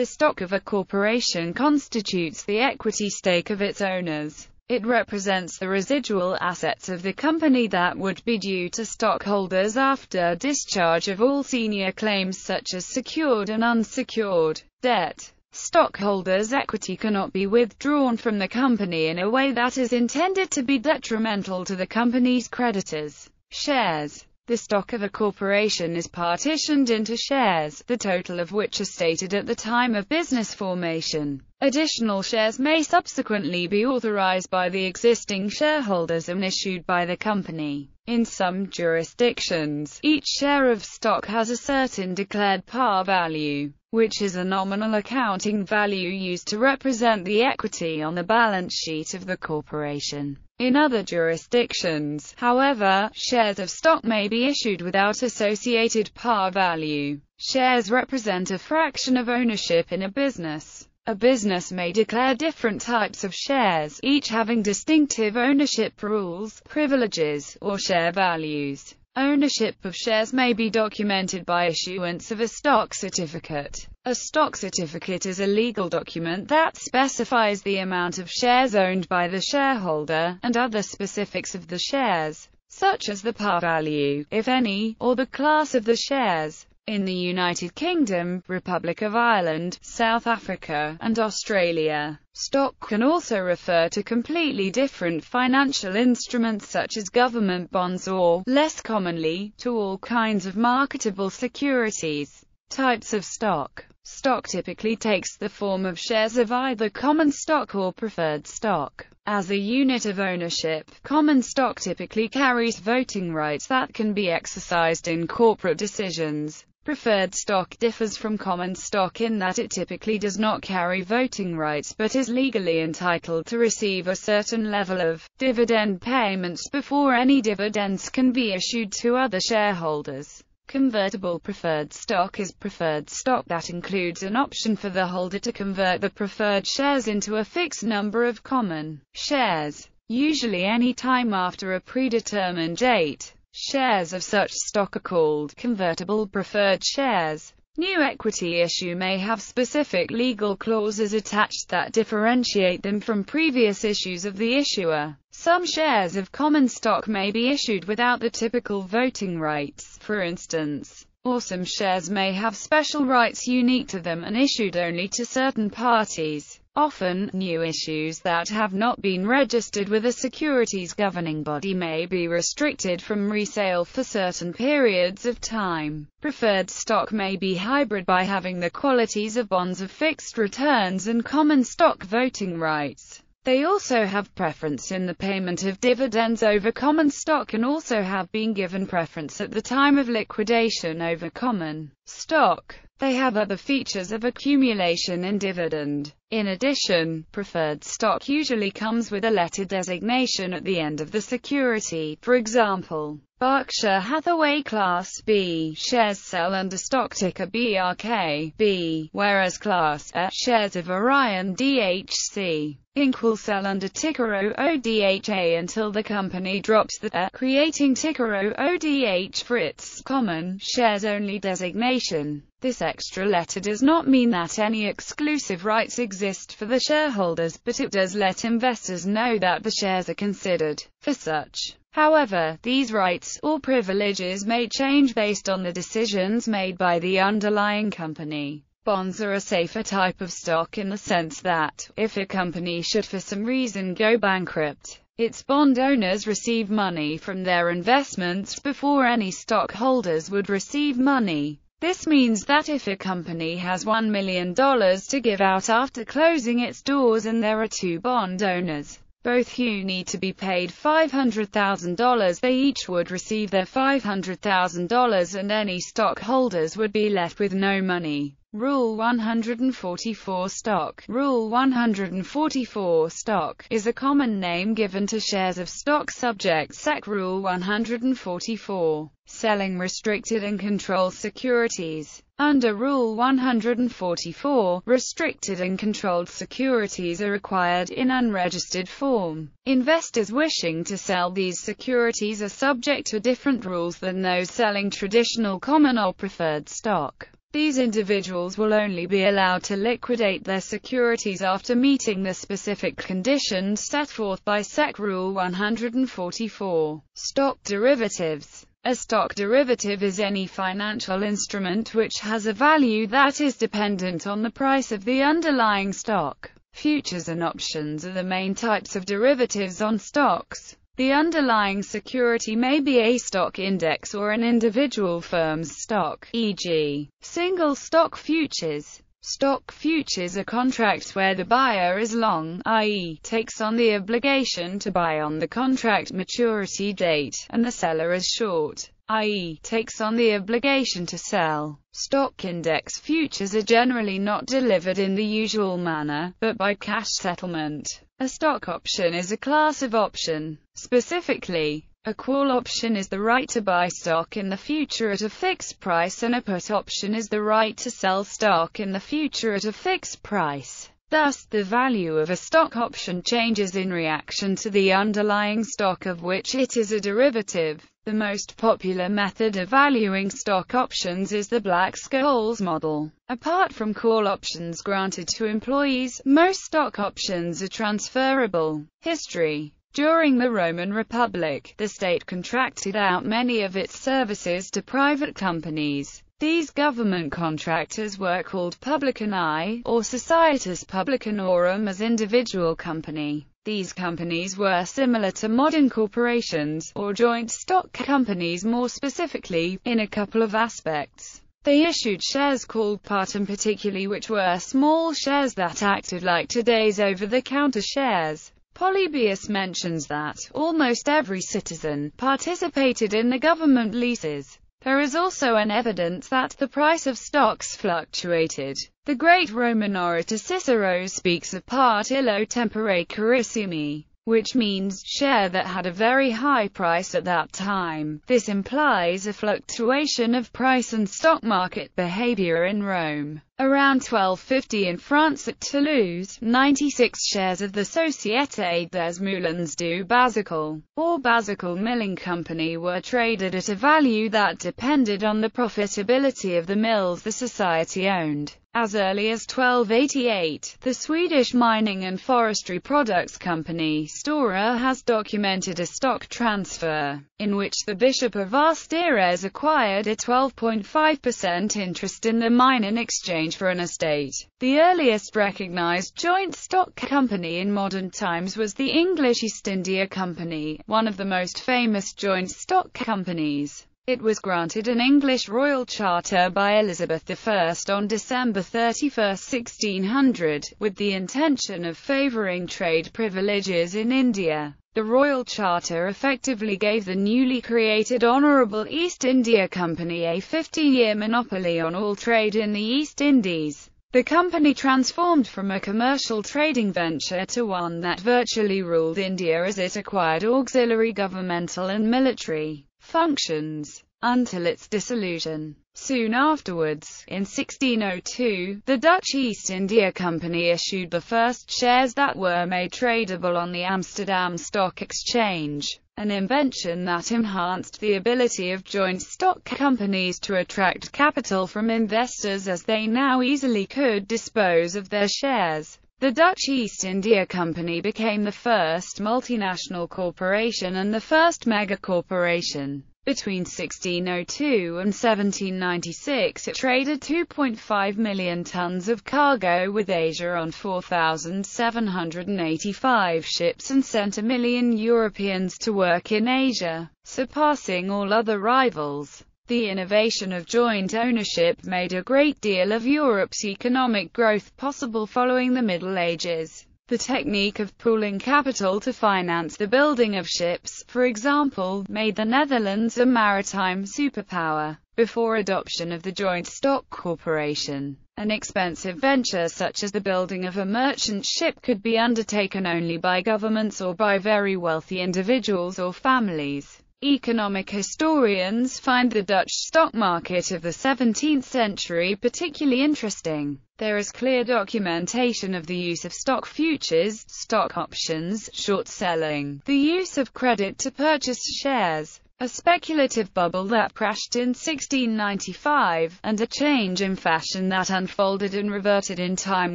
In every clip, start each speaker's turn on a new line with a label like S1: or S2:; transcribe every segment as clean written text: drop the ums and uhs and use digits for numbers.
S1: The stock of a corporation constitutes the equity stake of its owners. It represents the residual assets of the company that would be due to stockholders after discharge of all senior claims such as secured and unsecured debt. Stockholders' equity cannot be withdrawn from the company in a way that is intended to be detrimental to the company's creditors. Shares. The stock of a corporation is partitioned into shares, the total of which are stated at the time of business formation. Additional shares may subsequently be authorized by the existing shareholders and issued by the company. In some jurisdictions, each share of stock has a certain declared par value, which is a nominal accounting value used to represent the equity on the balance sheet of the corporation. In other jurisdictions, however, shares of stock may be issued without associated par value. Shares represent a fraction of ownership in a business. A business may declare different types of shares, each having distinctive ownership rules, privileges, or share values. Ownership of shares may be documented by issuance of a stock certificate. A stock certificate is a legal document that specifies the amount of shares owned by the shareholder, and other specifics of the shares, such as the par value, if any, or the class of the shares. In the United Kingdom, Republic of Ireland, South Africa, and Australia, stock can also refer to completely different financial instruments such as government bonds or, less commonly, to all kinds of marketable securities. Types of stock. Stock typically takes the form of shares of either common stock or preferred stock. As a unit of ownership, common stock typically carries voting rights that can be exercised in corporate decisions. Preferred stock differs from common stock in that it typically does not carry voting rights but is legally entitled to receive a certain level of dividend payments before any dividends can be issued to other shareholders. Convertible preferred stock is preferred stock that includes an option for the holder to convert the preferred shares into a fixed number of common shares, usually any time after a predetermined date. Shares of such stock are called convertible preferred shares. New equity issue may have specific legal clauses attached that differentiate them from previous issues of the issuer. Some shares of common stock may be issued without the typical voting rights, for instance, or some shares may have special rights unique to them and issued only to certain parties. Often, new issues that have not been registered with a securities governing body may be restricted from resale for certain periods of time. Preferred stock may be hybrid by having the qualities of bonds of fixed returns and common stock voting rights. They also have preference in the payment of dividends over common stock and also have been given preference at the time of liquidation over common stock. They have other features of accumulation and dividend. In addition, preferred stock usually comes with a letter designation at the end of the security. For example, Berkshire Hathaway Class B shares sell under stock ticker BRKB, whereas Class A shares of Orion DHC Inc. will sell under ticker OODHA until the company drops the A, creating ticker OODH for its common shares only designation. This extra letter does not mean that any exclusive rights exist for the shareholders, but it does let investors know that the shares are considered for such. However, these rights, or privileges, may change based on the decisions made by the underlying company. Bonds are a safer type of stock in the sense that, if a company should for some reason go bankrupt, its bond owners receive money from their investments before any stockholders would receive money. This means that if a company has $1 million to give out after closing its doors and there are two bond owners, both who need to be paid $500,000, they each would receive their $500,000 and any stockholders would be left with no money. Rule 144 Stock. Rule 144 Stock is a common name given to shares of stock subject SEC Rule 144. Selling restricted and controlled securities. Under Rule 144, restricted and controlled securities are acquired in unregistered form. Investors wishing to sell these securities are subject to different rules than those selling traditional common or preferred stock. These individuals will only be allowed to liquidate their securities after meeting the specific conditions set forth by Sec. Rule 144. Stock derivatives. A stock derivative is any financial instrument which has a value that is dependent on the price of the underlying stock. Futures and options are the main types of derivatives on stocks. The underlying security may be a stock index or an individual firm's stock, e.g., single stock futures. Stock futures are contracts where the buyer is long, i.e., takes on the obligation to buy on the contract maturity date, and the seller is short, i.e., takes on the obligation to sell. Stock index futures are generally not delivered in the usual manner, but by cash settlement. A stock option is a class of option. Specifically, a call option is the right to buy stock in the future at a fixed price, and a put option is the right to sell stock in the future at a fixed price. Thus, the value of a stock option changes in reaction to the underlying stock of which it is a derivative. The most popular method of valuing stock options is the Black-Scholes model. Apart from call options granted to employees, most stock options are transferable. History. During the Roman Republic, the state contracted out many of its services to private companies. These government contractors were called publicani, or societas publicanorum as individual company. These companies were similar to modern corporations, or joint stock companies more specifically, in a couple of aspects. They issued shares called partum particularly, which were small shares that acted like today's over-the-counter shares. Polybius mentions that almost every citizen participated in the government leases. There is also an evidence that the price of stocks fluctuated. The great Roman orator Cicero speaks of part illo tempore carissimi, which means share that had a very high price at that time. This implies a fluctuation of price and stock market behavior in Rome. Around 1250 in France at Toulouse, 96 shares of the Société des Moulins du Bazacle, or Bazacle Milling Company, were traded at a value that depended on the profitability of the mills the society owned. As early as 1288, the Swedish mining and forestry products company Stora has documented a stock transfer, in which the Bishop of Asturias acquired a 12.5% interest in the mine in exchange for an estate. The earliest recognized joint stock company in modern times was the English East India Company, one of the most famous joint stock companies. It was granted an English royal charter by Elizabeth I on December 31, 1600, with the intention of favouring trade privileges in India. The royal charter effectively gave the newly created Honourable East India Company a 15-year monopoly on all trade in the East Indies. The company transformed from a commercial trading venture to one that virtually ruled India as it acquired auxiliary governmental and military functions, until its dissolution. Soon afterwards, in 1602, the Dutch East India Company issued the first shares that were made tradable on the Amsterdam Stock Exchange, an invention that enhanced the ability of joint stock companies to attract capital from investors, as they now easily could dispose of their shares. The Dutch East India Company became the first multinational corporation and the first mega-corporation. Between 1602 and 1796 it traded 2.5 million tons of cargo with Asia on 4,785 ships and sent 1 million Europeans to work in Asia, surpassing all other rivals. The innovation of joint ownership made a great deal of Europe's economic growth possible following the Middle Ages. The technique of pooling capital to finance the building of ships, for example, made the Netherlands a maritime superpower. Before adoption of the joint stock corporation, an expensive venture such as the building of a merchant ship could be undertaken only by governments or by very wealthy individuals or families. Economic historians find the Dutch stock market of the 17th century particularly interesting. There is clear documentation of the use of stock futures, stock options, short selling, the use of credit to purchase shares, a speculative bubble that crashed in 1695, and a change in fashion that unfolded and reverted in time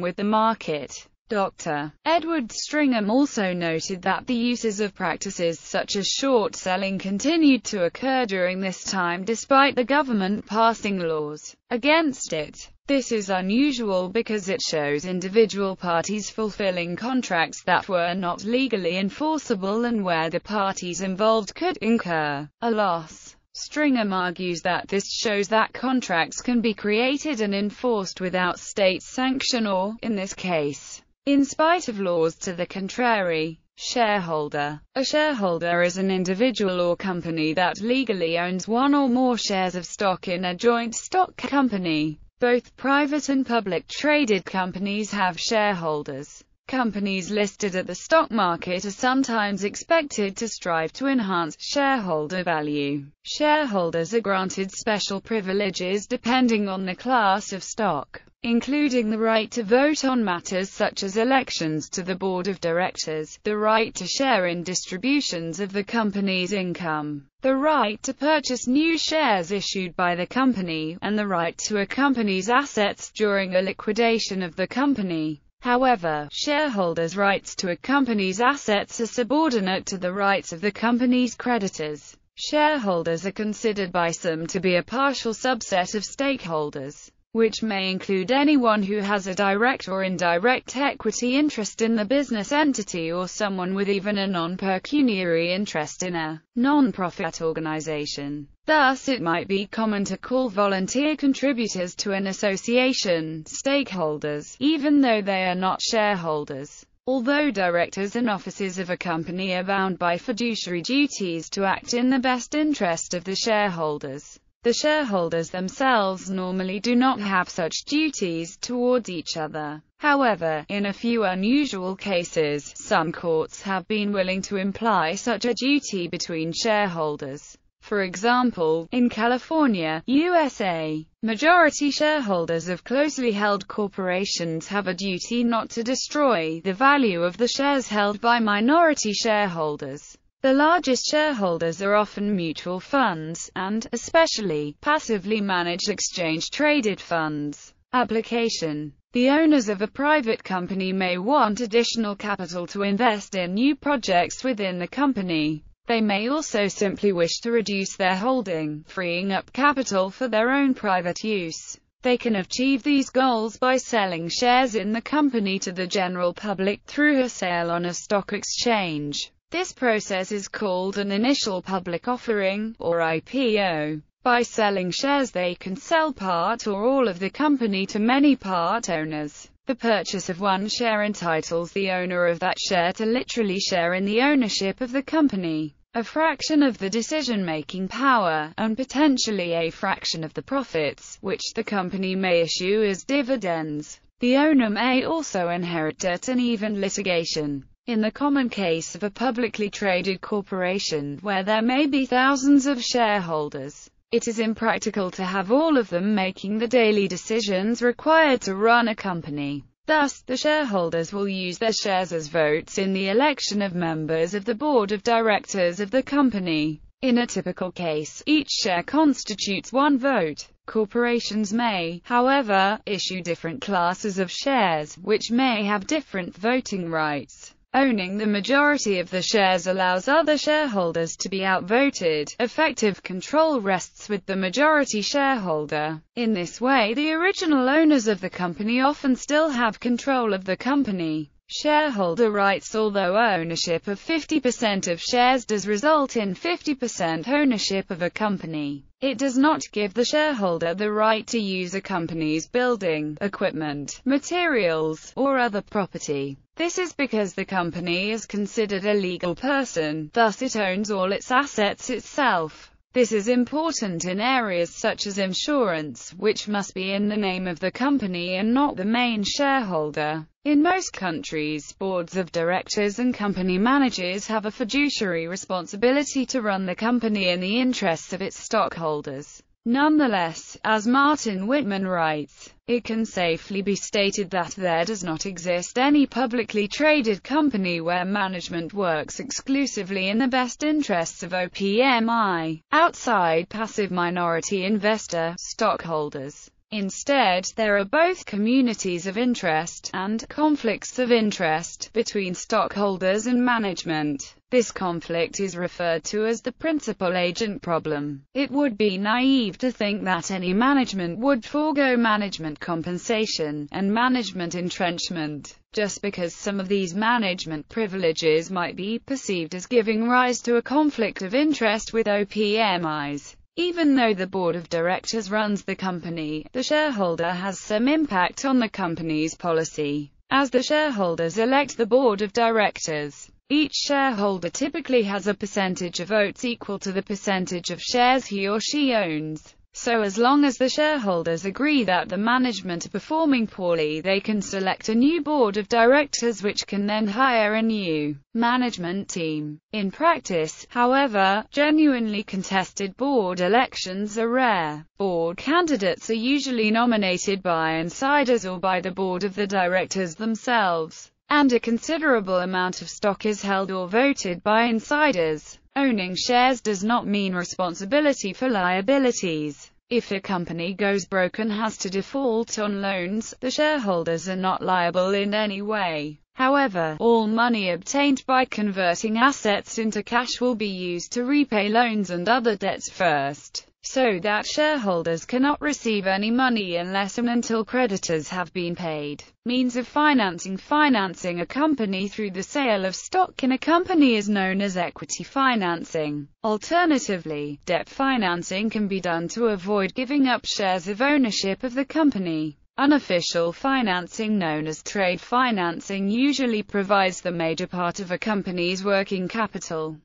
S1: with the market. Dr. Edward Stringham also noted that the uses of practices such as short selling continued to occur during this time despite the government passing laws against it. This is unusual because it shows individual parties fulfilling contracts that were not legally enforceable and where the parties involved could incur a loss. Stringham argues that this shows that contracts can be created and enforced without state sanction or, in this case, in spite of laws to the contrary. Shareholder. A shareholder is an individual or company that legally owns one or more shares of stock in a joint stock company. Both private and public traded companies have shareholders. Companies listed at the stock market are sometimes expected to strive to enhance shareholder value. Shareholders are granted special privileges depending on the class of stock, including the right to vote on matters such as elections to the board of directors, the right to share in distributions of the company's income, the right to purchase new shares issued by the company, and the right to a company's assets during a liquidation of the company. However, shareholders' rights to a company's assets are subordinate to the rights of the company's creditors. Shareholders are considered by some to be a partial subset of stakeholders, which may include anyone who has a direct or indirect equity interest in the business entity or someone with even a non-pecuniary interest in a non-profit organization. Thus, it might be common to call volunteer contributors to an association stakeholders, even though they are not shareholders. Although directors and officers of a company are bound by fiduciary duties to act in the best interest of the shareholders, the shareholders themselves normally do not have such duties towards each other. However, in a few unusual cases, some courts have been willing to imply such a duty between shareholders. For example, in California, USA, majority shareholders of closely held corporations have a duty not to destroy the value of the shares held by minority shareholders. The largest shareholders are often mutual funds, and, especially, passively managed exchange-traded funds. Application. The owners of a private company may want additional capital to invest in new projects within the company. They may also simply wish to reduce their holding, freeing up capital for their own private use. They can achieve these goals by selling shares in the company to the general public through a sale on a stock exchange. This process is called an initial public offering, or IPO. By selling shares they can sell part or all of the company to many part owners. The purchase of one share entitles the owner of that share to literally share in the ownership of the company, a fraction of the decision-making power, and potentially a fraction of the profits, which the company may issue as dividends. The owner may also inherit debt and even litigation. In the common case of a publicly traded corporation, where there may be thousands of shareholders, it is impractical to have all of them making the daily decisions required to run a company. Thus, the shareholders will use their shares as votes in the election of members of the board of directors of the company. In a typical case, each share constitutes one vote. Corporations may, however, issue different classes of shares, which may have different voting rights. Owning the majority of the shares allows other shareholders to be outvoted. Effective control rests with the majority shareholder. In this way, the original owners of the company often still have control of the company. Shareholder rights. Although ownership of 50% of shares does result in 50% ownership of a company, it does not give the shareholder the right to use a company's building, equipment, materials, or other property. This is because the company is considered a legal person, thus it owns all its assets itself. This is important in areas such as insurance, which must be in the name of the company and not the main shareholder. In most countries, boards of directors and company managers have a fiduciary responsibility to run the company in the interests of its stockholders. Nonetheless, as Martin Whitman writes, it can safely be stated that there does not exist any publicly traded company where management works exclusively in the best interests of OPMI, outside passive minority investor, stockholders. Instead, there are both communities of interest and conflicts of interest between stockholders and management. This conflict is referred to as the principal-agent problem. It would be naive to think that any management would forego management compensation and management entrenchment, just because some of these management privileges might be perceived as giving rise to a conflict of interest with OPMIs. Even though the board of directors runs the company, the shareholder has some impact on the company's policy, as the shareholders elect the board of directors. Each shareholder typically has a percentage of votes equal to the percentage of shares he or she owns. So as long as the shareholders agree that the management are performing poorly, they can select a new board of directors which can then hire a new management team. In practice, however, genuinely contested board elections are rare. Board candidates are usually nominated by insiders or by the board of the directors themselves, and a considerable amount of stock is held or voted by insiders. Owning shares does not mean responsibility for liabilities. If a company goes broke and has to default on loans, the shareholders are not liable in any way. However, all money obtained by converting assets into cash will be used to repay loans and other debts first, so that shareholders cannot receive any money unless and until creditors have been paid. Means of financing a company through the sale of stock in a company is known as equity financing. Alternatively, debt financing can be done to avoid giving up shares of ownership of the company. Unofficial financing, known as trade financing, usually provides the major part of a company's working capital.